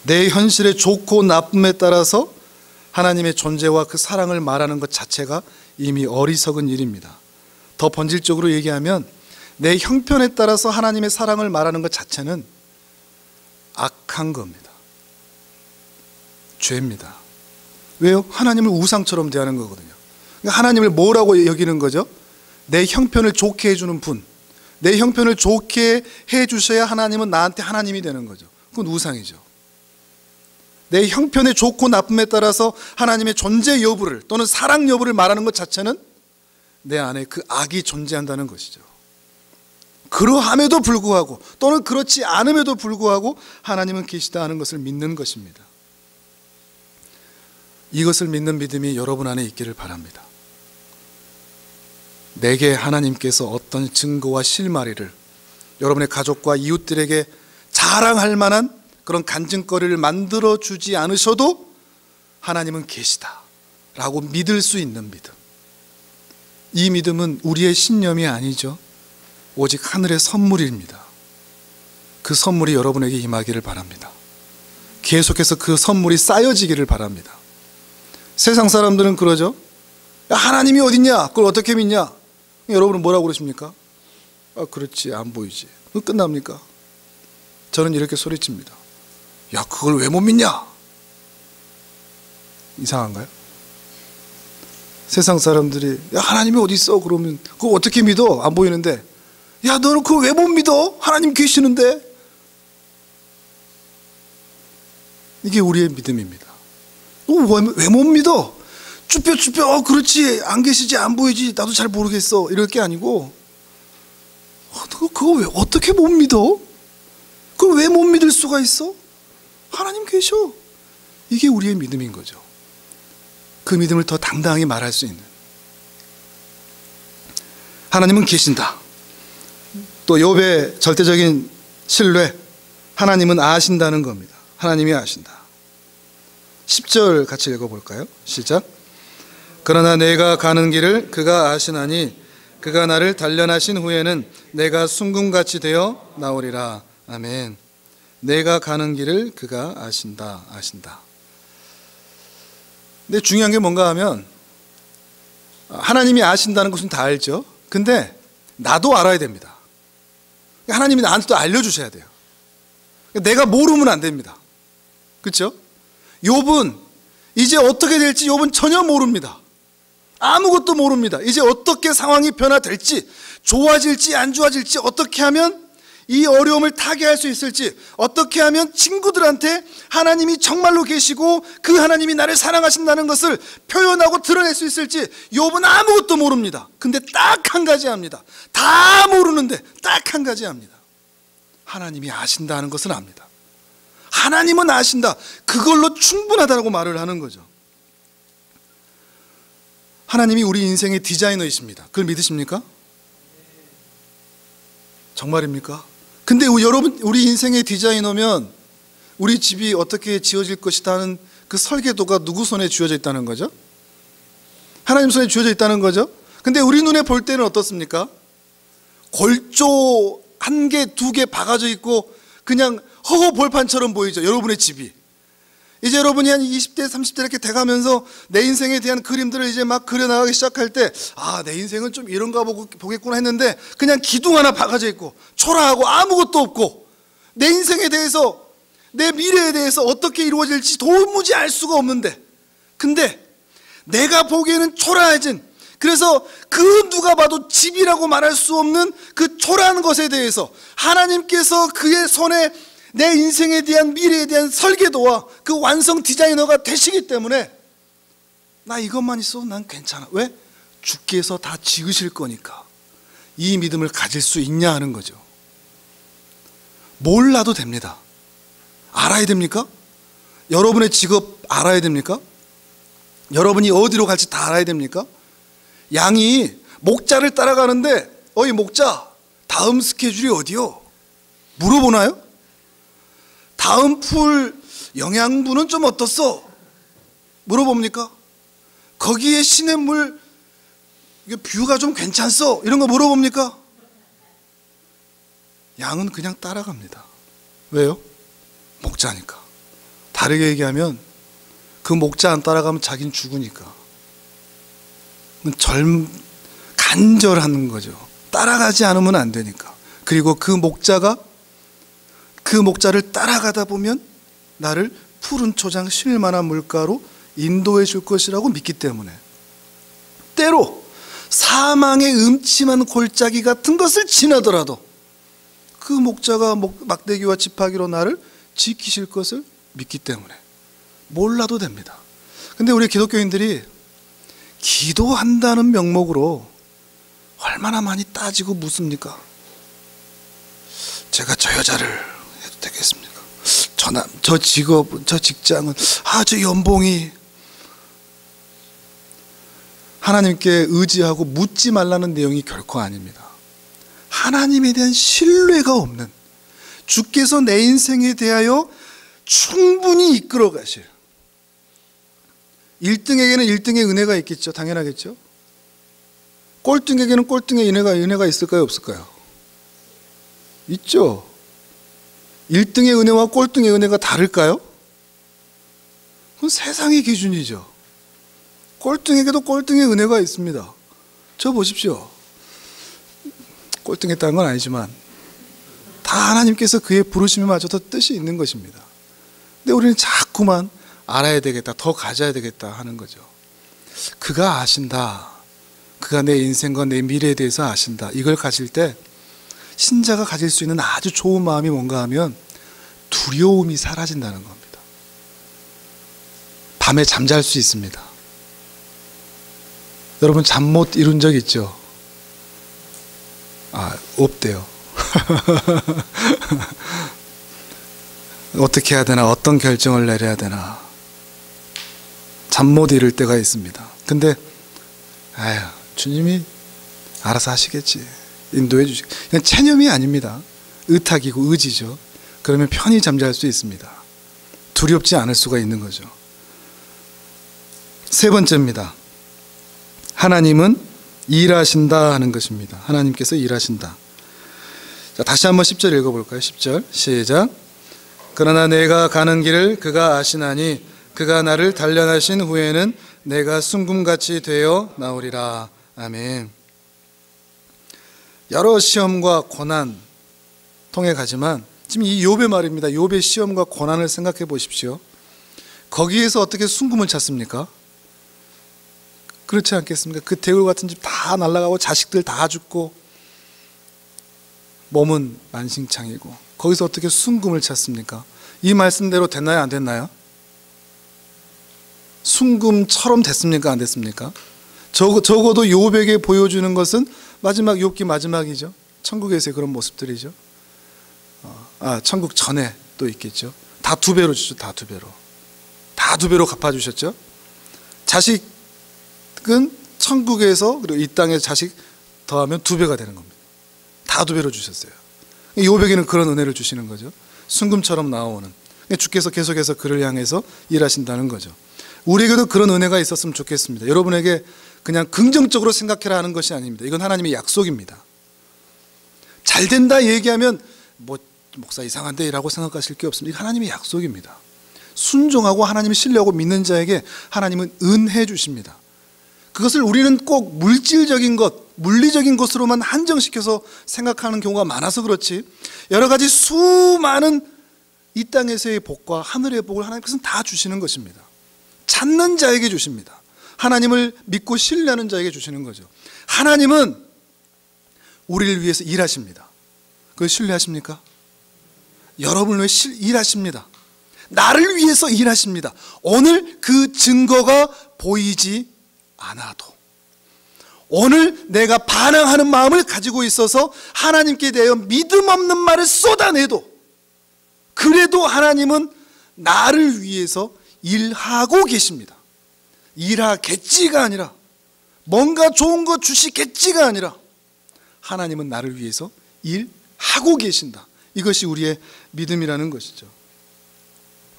내 현실의 좋고 나쁨에 따라서 하나님의 존재와 그 사랑을 말하는 것 자체가 이미 어리석은 일입니다. 더 본질적으로 얘기하면 내 형편에 따라서 하나님의 사랑을 말하는 것 자체는 악한 겁니다. 죄입니다. 왜요? 하나님을 우상처럼 대하는 거거든요. 그러니까 하나님을 뭐라고 여기는 거죠? 내 형편을 좋게 해주는 분, 내 형편을 좋게 해주셔야 하나님은 나한테 하나님이 되는 거죠. 그건 우상이죠. 내 형편의 좋고 나쁨에 따라서 하나님의 존재 여부를 또는 사랑 여부를 말하는 것 자체는 내 안에 그 악이 존재한다는 것이죠. 그러함에도 불구하고 또는 그렇지 않음에도 불구하고 하나님은 계시다 하는 것을 믿는 것입니다. 이것을 믿는 믿음이 여러분 안에 있기를 바랍니다. 내게 하나님께서 어떤 증거와 실마리를 여러분의 가족과 이웃들에게 자랑할 만한 그런 간증거리를 만들어주지 않으셔도 하나님은 계시다 라고 믿을 수 있는 믿음, 이 믿음은 우리의 신념이 아니죠. 오직 하늘의 선물입니다. 그 선물이 여러분에게 임하기를 바랍니다. 계속해서 그 선물이 쌓여지기를 바랍니다. 세상 사람들은 그러죠. 야, 하나님이 어딨냐? 그걸 어떻게 믿냐? 여러분은 뭐라고 그러십니까? 그렇지, 안 보이지. 끝납니까? 저는 이렇게 소리칩니다. 야, 그걸 왜 못 믿냐? 이상한가요? 세상 사람들이 야, 하나님이 어디 있어? 그러면 그거 어떻게 믿어? 안 보이는데. 야, 너는 그거 왜 못 믿어? 하나님 계시는데. 이게 우리의 믿음입니다. 왜 못 믿어? 쭈뼛쭈뼛 그렇지, 안 계시지, 안 보이지, 나도 잘 모르겠어, 이럴 게 아니고 그거 왜 어떻게 못 믿어? 그걸 왜 못 믿을 수가 있어? 하나님 계셔. 이게 우리의 믿음인 거죠. 그 믿음을 더 당당하게 말할 수 있는, 하나님은 계신다. 또 욥의 절대적인 신뢰, 하나님은 아신다는 겁니다. 하나님이 아신다. 10절 같이 읽어볼까요? 시작. 그러나 내가 가는 길을 그가 아시나니 그가 나를 단련하신 후에는 내가 순금같이 되어 나오리라. 아멘. 내가 가는 길을 그가 아신다. 근데 중요한 게 뭔가 하면 하나님이 아신다는 것은 다 알죠. 근데 나도 알아야 됩니다. 하나님이 나한테 또 알려주셔야 돼요. 내가 모르면 안 됩니다. 그렇죠? 욥은 이제 어떻게 될지 욥은 전혀 모릅니다. 아무것도 모릅니다. 이제 어떻게 상황이 변화될지, 좋아질지 안 좋아질지, 어떻게 하면 이 어려움을 타개할 수 있을지, 어떻게 하면 친구들한테 하나님이 정말로 계시고 그 하나님이 나를 사랑하신다는 것을 표현하고 드러낼 수 있을지 욥은 아무것도 모릅니다. 근데 딱 한 가지 압니다. 다 모르는데 딱 한 가지 압니다. 하나님이 아신다는 것은 압니다. 하나님은 아신다. 그걸로 충분하다고 말을 하는 거죠. 하나님이 우리 인생의 디자이너이십니다. 그걸 믿으십니까? 정말입니까? 근데 여러분, 우리 인생의 디자이너면 우리 집이 어떻게 지어질 것이다 하는 그 설계도가 누구 손에 쥐어져 있다는 거죠? 하나님 손에 쥐어져 있다는 거죠? 근데 우리 눈에 볼 때는 어떻습니까? 골조 한 개, 두 개 박아져 있고 그냥 허허 벌판처럼 보이죠, 여러분의 집이. 이제 여러분이 한 20대, 30대 이렇게 돼가면서 내 인생에 대한 그림들을 이제 막 그려나가기 시작할 때, 아, 내 인생은 좀 이런가 보겠구나 했는데 그냥 기둥 하나 박아져 있고 초라하고 아무것도 없고 내 인생에 대해서, 내 미래에 대해서 어떻게 이루어질지 도무지 알 수가 없는데, 근데 내가 보기에는 초라해진, 그래서 그 누가 봐도 집이라고 말할 수 없는 그 초라한 것에 대해서 하나님께서 그의 손에 내 인생에 대한, 미래에 대한 설계도와 그 완성 디자이너가 되시기 때문에 나 이것만 있어도 난 괜찮아. 왜? 주께서 다 지으실 거니까. 이 믿음을 가질 수 있냐 하는 거죠. 몰라도 됩니다. 알아야 됩니까? 여러분의 직업 알아야 됩니까? 여러분이 어디로 갈지 다 알아야 됩니까? 양이 목자를 따라가는데, 어이 목자, 다음 스케줄이 어디요? 물어보나요? 다음 풀 영양분은 좀 어떻소? 물어봅니까? 거기에 시냇물 뷰가 좀 괜찮소? 이런 거 물어봅니까? 양은 그냥 따라갑니다. 왜요? 목자니까. 다르게 얘기하면 그 목자 안 따라가면 자기는 죽으니까. 간절한 거죠. 따라가지 않으면 안 되니까. 그리고 그 목자를 따라가다 보면 나를 푸른 초장 쉴만한 물가로 인도해 줄 것이라고 믿기 때문에, 때로 사망의 음침한 골짜기 같은 것을 지나더라도 그 목자가 막대기와 지팡이로 나를 지키실 것을 믿기 때문에 몰라도 됩니다. 근데 우리 기독교인들이 기도한다는 명목으로 얼마나 많이 따지고 묻습니까? 제가 저 여자를 해도 되겠습니까? 저 직업은, 저 직장은, 저 연봉이. 하나님께 의지하고 묻지 말라는 내용이 결코 아닙니다. 하나님에 대한 신뢰가 없는, 주께서 내 인생에 대하여 충분히 이끌어 가실, 1등에게는 1등의 은혜가 있겠죠. 당연하겠죠. 꼴등에게는 꼴등의 은혜가 있을까요? 없을까요? 있죠. 1등의 은혜와 꼴등의 은혜가 다를까요? 그건 세상의 기준이죠. 꼴등에게도 꼴등의 은혜가 있습니다. 저 보십시오. 꼴등했다는 건 아니지만 다 하나님께서 그의 부르심에 맞춰서 뜻이 있는 것입니다. 근데 우리는 자꾸만 알아야 되겠다, 더 가져야 되겠다 하는 거죠. 그가 아신다, 그가 내 인생과 내 미래에 대해서 아신다, 이걸 가질 때 신자가 가질 수 있는 아주 좋은 마음이 뭔가 하면 두려움이 사라진다는 겁니다. 밤에 잠잘 수 있습니다. 여러분 잠 못 이룬 적 있죠? 없대요. 어떻게 해야 되나, 어떤 결정을 내려야 되나 잠 못 이룰 때가 있습니다. 근데 주님이 알아서 하시겠지, 인도해 주시겠지. 그냥 체념이 아닙니다. 의탁이고 의지죠. 그러면 편히 잠잘 수 있습니다. 두렵지 않을 수가 있는 거죠. 세 번째입니다. 하나님은 일하신다 하는 것입니다. 하나님께서 일하신다. 자, 다시 한번 10절 읽어볼까요? 10절 시작. 그러나 내가 가는 길을 그가 아시나니 그가 나를 단련하신 후에는 내가 순금같이 되어 나오리라. 아멘. 여러 시험과 고난 통해 가지만 지금 이 욥의 말입니다. 욥의 시험과 고난을 생각해 보십시오. 거기에서 어떻게 순금을 찾습니까? 그렇지 않겠습니까? 그 대울 같은 집 다 날아가고 자식들 다 죽고 몸은 만신창이고 거기서 어떻게 순금을 찾습니까? 이 말씀대로 됐나요? 안 됐나요? 순금처럼 됐습니까? 안 됐습니까? 적어도 욥에게 보여주는 것은 마지막 욥기 마지막이죠. 천국에서의 그런 모습들이죠. 천국 전에 또 있겠죠. 다 두 배로 주죠. 다 두 배로. 다 두 배로 갚아주셨죠. 자식은 천국에서 그리고 이 땅에 자식 더하면 두 배가 되는 겁니다. 다 두 배로 주셨어요. 욥에게는 그런 은혜를 주시는 거죠. 순금처럼 나오는. 주께서 계속해서 그를 향해서 일하신다는 거죠. 우리에게도 그런 은혜가 있었으면 좋겠습니다. 여러분에게 그냥 긍정적으로 생각해라 하는 것이 아닙니다. 이건 하나님의 약속입니다. 잘 된다 얘기하면 목사 이상한데 라고 생각하실 게 없습니다. 이건 하나님의 약속입니다. 순종하고 하나님을 신뢰하고 믿는 자에게 하나님은 은혜 주십니다. 그것을 우리는 꼭 물질적인 것, 물리적인 것으로만 한정시켜서 생각하는 경우가 많아서 그렇지, 여러 가지 수많은 이 땅에서의 복과 하늘의 복을 하나님께서는 다 주시는 것입니다. 찾는 자에게 주십니다. 하나님을 믿고 신뢰하는 자에게 주시는 거죠. 하나님은 우리를 위해서 일하십니다. 그걸 신뢰하십니까? 여러분을 위해 일하십니다. 나를 위해서 일하십니다. 오늘 그 증거가 보이지 않아도, 오늘 내가 반항하는 마음을 가지고 있어서 하나님께 대하여 믿음 없는 말을 쏟아내도, 그래도 하나님은 나를 위해서 일하고 계십니다. 일하겠지가 아니라, 뭔가 좋은 거 주시겠지가 아니라, 하나님은 나를 위해서 일하고 계신다. 이것이 우리의 믿음이라는 것이죠.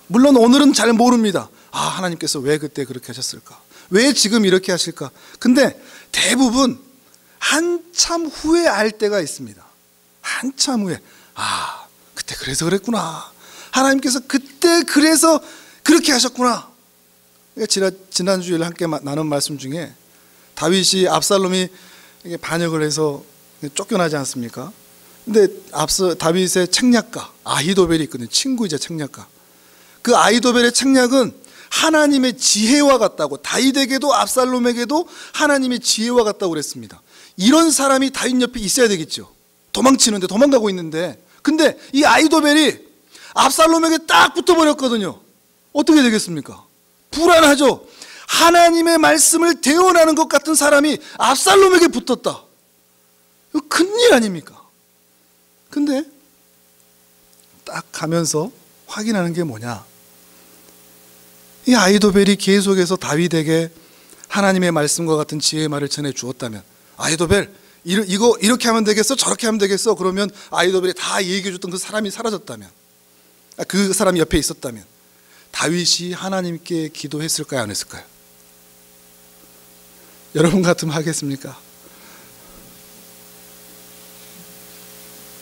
물론 오늘은 잘 모릅니다. 하나님께서 왜 그때 그렇게 하셨을까? 왜 지금 이렇게 하실까? 근데 대부분 한참 후에 알 때가 있습니다. 한참 후에, 그때 그래서 그랬구나. 하나님께서 그때 그래서 그렇게 하셨구나. 지난주에 함께 나눈 말씀 중에 다윗이 압살롬이 반역을 해서 쫓겨나지 않습니까? 근데 다윗의 책략가 아히도벨이 있거든요. 친구이자 책략가. 그 아히도벨의 책략은 하나님의 지혜와 같다고, 다윗에게도 압살롬에게도 하나님의 지혜와 같다고 그랬습니다. 이런 사람이 다윗 옆에 있어야 되겠죠. 도망가고 있는데, 근데 이 아히도벨이 압살롬에게 딱 붙어버렸거든요. 어떻게 되겠습니까? 불안하죠. 하나님의 말씀을 대언하는 것 같은 사람이 압살롬에게 붙었다. 이거 큰일 아닙니까? 근데 딱 가면서 확인하는 게 뭐냐, 이 아히도벨이 계속해서 다윗에게 하나님의 말씀과 같은 지혜의 말을 전해 주었다면, 아히도벨 이거 이렇게 하면 되겠어, 저렇게 하면 되겠어, 그러면 아히도벨이 다 얘기해 줬던 그 사람이 사라졌다면, 그 사람이 옆에 있었다면 다윗이 하나님께 기도했을까요, 안 했을까요? 여러분 같으면 하겠습니까?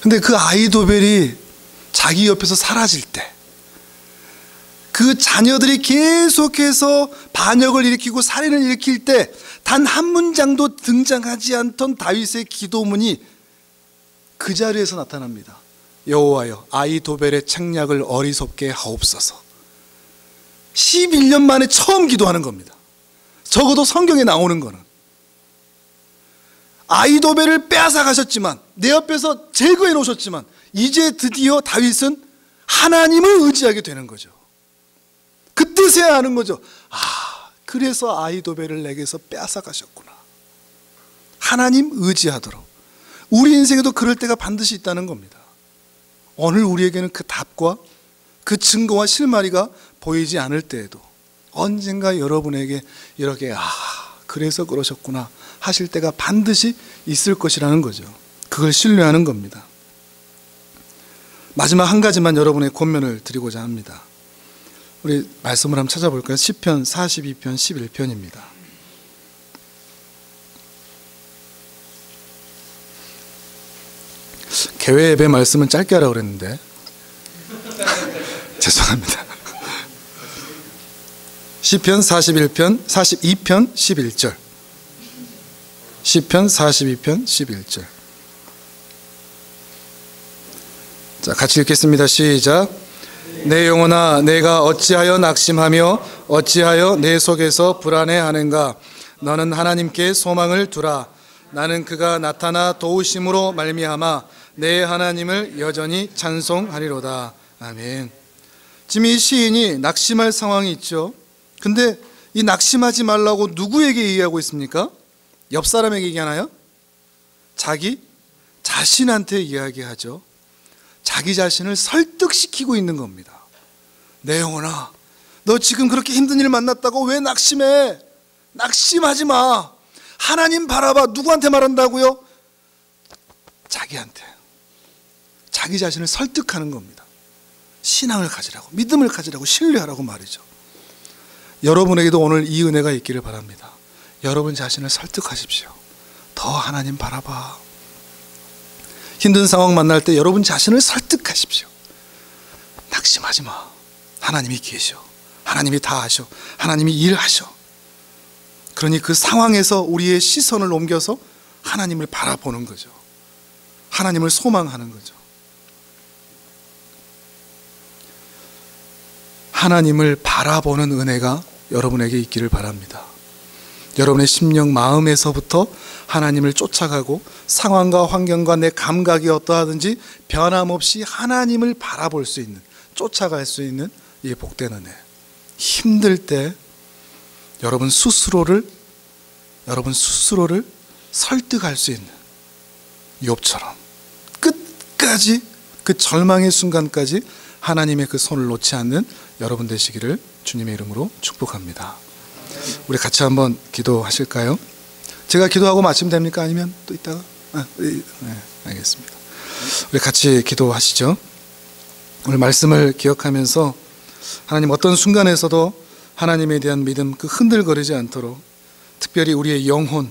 근데 그 아히도벨이 자기 옆에서 사라질 때, 그 자녀들이 계속해서 반역을 일으키고 살인을 일으킬 때 단 한 문장도 등장하지 않던 다윗의 기도문이 그 자리에서 나타납니다. 여호와여, 아히도벨의 책략을 어리석게 하옵소서. 11년 만에 처음 기도하는 겁니다. 적어도 성경에 나오는 거는. 아히도벨을 빼앗아 가셨지만, 내 옆에서 제거해 놓으셨지만, 이제 드디어 다윗은 하나님을 의지하게 되는 거죠. 그때서야 아는 거죠. 그래서 아히도벨을 내게서 빼앗아 가셨구나. 하나님 의지하도록. 우리 인생에도 그럴 때가 반드시 있다는 겁니다. 오늘 우리에게는 그 답과 그 증거와 실마리가 보이지 않을 때에도 언젠가 여러분에게 이렇게 그래서 그러셨구나 하실 때가 반드시 있을 것이라는 거죠. 그걸 신뢰하는 겁니다. 마지막 한 가지만 여러분의 권면을 드리고자 합니다. 우리 말씀을 한번 찾아볼까요? 시편 42편 11편입니다. 개회 예배 말씀은 짧게 하라고 그랬는데 죄송합니다. 시편 42편 11절. 시편 42편 11절. 자, 같이 읽겠습니다. 시작. 내 영혼아, 내가 어찌하여 낙심하며 어찌하여 내 속에서 불안해하는가? 너는 하나님께 소망을 두라. 나는 그가 나타나 도우심으로 말미암아 내 하나님을 여전히 찬송하리로다. 아멘. 지금 이 시인이 낙심할 상황이 있죠. 근데 이 낙심하지 말라고 누구에게 얘기하고 있습니까? 옆 사람에게 얘기하나요? 자기 자신한테 이야기하죠. 자기 자신을 설득시키고 있는 겁니다. 내 영혼아, 너 지금 그렇게 힘든 일 만났다고 왜 낙심해? 낙심하지 마. 하나님 바라봐. 누구한테 말한다고요? 자기한테. 자기 자신을 설득하는 겁니다. 신앙을 가지라고, 믿음을 가지라고, 신뢰하라고 말이죠. 여러분에게도 오늘 이 은혜가 있기를 바랍니다. 여러분 자신을 설득하십시오. 더 하나님 바라봐. 힘든 상황 만날 때 여러분 자신을 설득하십시오. 낙심하지 마. 하나님이 계셔. 하나님이 다 하셔. 하나님이 일하셔. 그러니 그 상황에서 우리의 시선을 옮겨서 하나님을 바라보는 거죠. 하나님을 소망하는 거죠. 하나님을 바라보는 은혜가 여러분에게 있기를 바랍니다. 여러분의 심령 마음에서부터 하나님을 쫓아가고 상황과 환경과 내 감각이 어떠하든지 변함없이 하나님을 바라볼 수 있는, 쫓아갈 수 있는 이 복된 은혜. 힘들 때 여러분 스스로를 설득할 수 있는, 욥처럼 끝까지 그 절망의 순간까지 하나님의 그 손을 놓지 않는 여러분 되시기를 주님의 이름으로 축복합니다. 우리 같이 한번 기도하실까요? 제가 기도하고 마치면 됩니까? 아니면 또 이따가? 네, 알겠습니다. 우리 같이 기도하시죠. 오늘 말씀을 기억하면서 하나님 어떤 순간에서도 하나님에 대한 믿음 그 흔들거리지 않도록 특별히 우리의 영혼,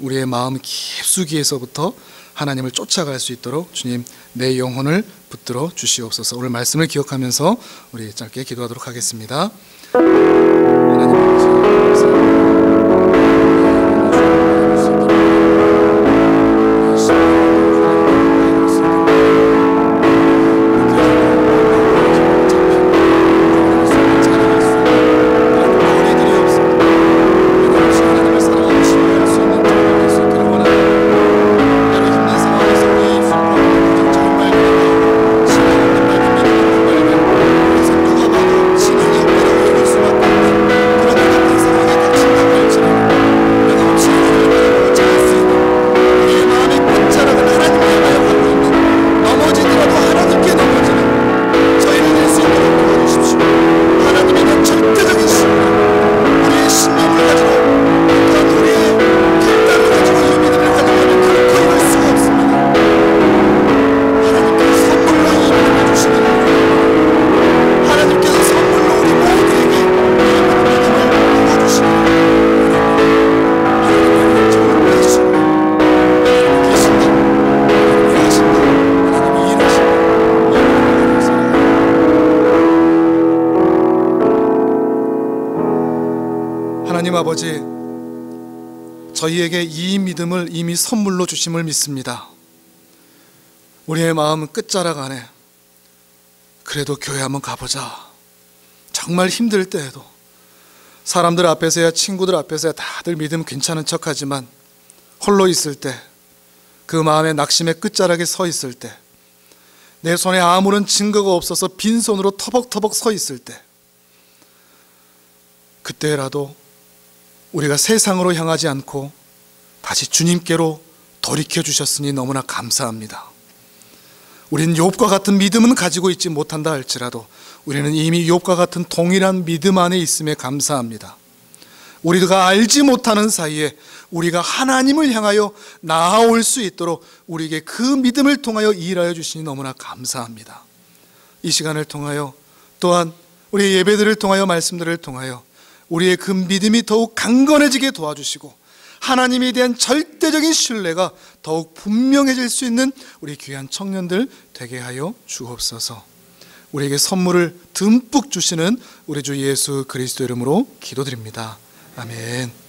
우리의 마음 깊숙이에서부터 하나님을 쫓아갈 수 있도록 주님 내 영혼을 붙들어 주시옵소서. 오늘 말씀을 기억하면서 우리 짧게 기도하도록 하겠습니다. 하나님 아버지, 저희에게 이 믿음을 이미 선물로 주심을 믿습니다. 우리의 마음은 끝자락 안에 그래도 교회 한번 가보자. 정말 힘들 때에도 사람들 앞에서야 친구들 앞에서야 다들 믿음 괜찮은 척하지만 홀로 있을 때, 그 마음의 낙심의 끝자락에 서 있을 때, 내 손에 아무런 증거가 없어서 빈손으로 터벅터벅 서 있을 때, 그때라도 우리가 세상으로 향하지 않고 다시 주님께로 돌이켜 주셨으니 너무나 감사합니다. 우리는 욥과 같은 믿음은 가지고 있지 못한다 할지라도 우리는 이미 욥과 같은 동일한 믿음 안에 있음에 감사합니다. 우리가 알지 못하는 사이에 우리가 하나님을 향하여 나아올 수 있도록 우리에게 그 믿음을 통하여 일하여 주시니 너무나 감사합니다. 이 시간을 통하여 또한 우리 예배들을 통하여 말씀들을 통하여 우리의 그 믿음이 더욱 강건해지게 도와주시고 하나님에 대한 절대적인 신뢰가 더욱 분명해질 수 있는 우리 귀한 청년들 되게 하여 주옵소서. 우리에게 선물을 듬뿍 주시는 우리 주 예수 그리스도 이름으로 기도드립니다. 아멘.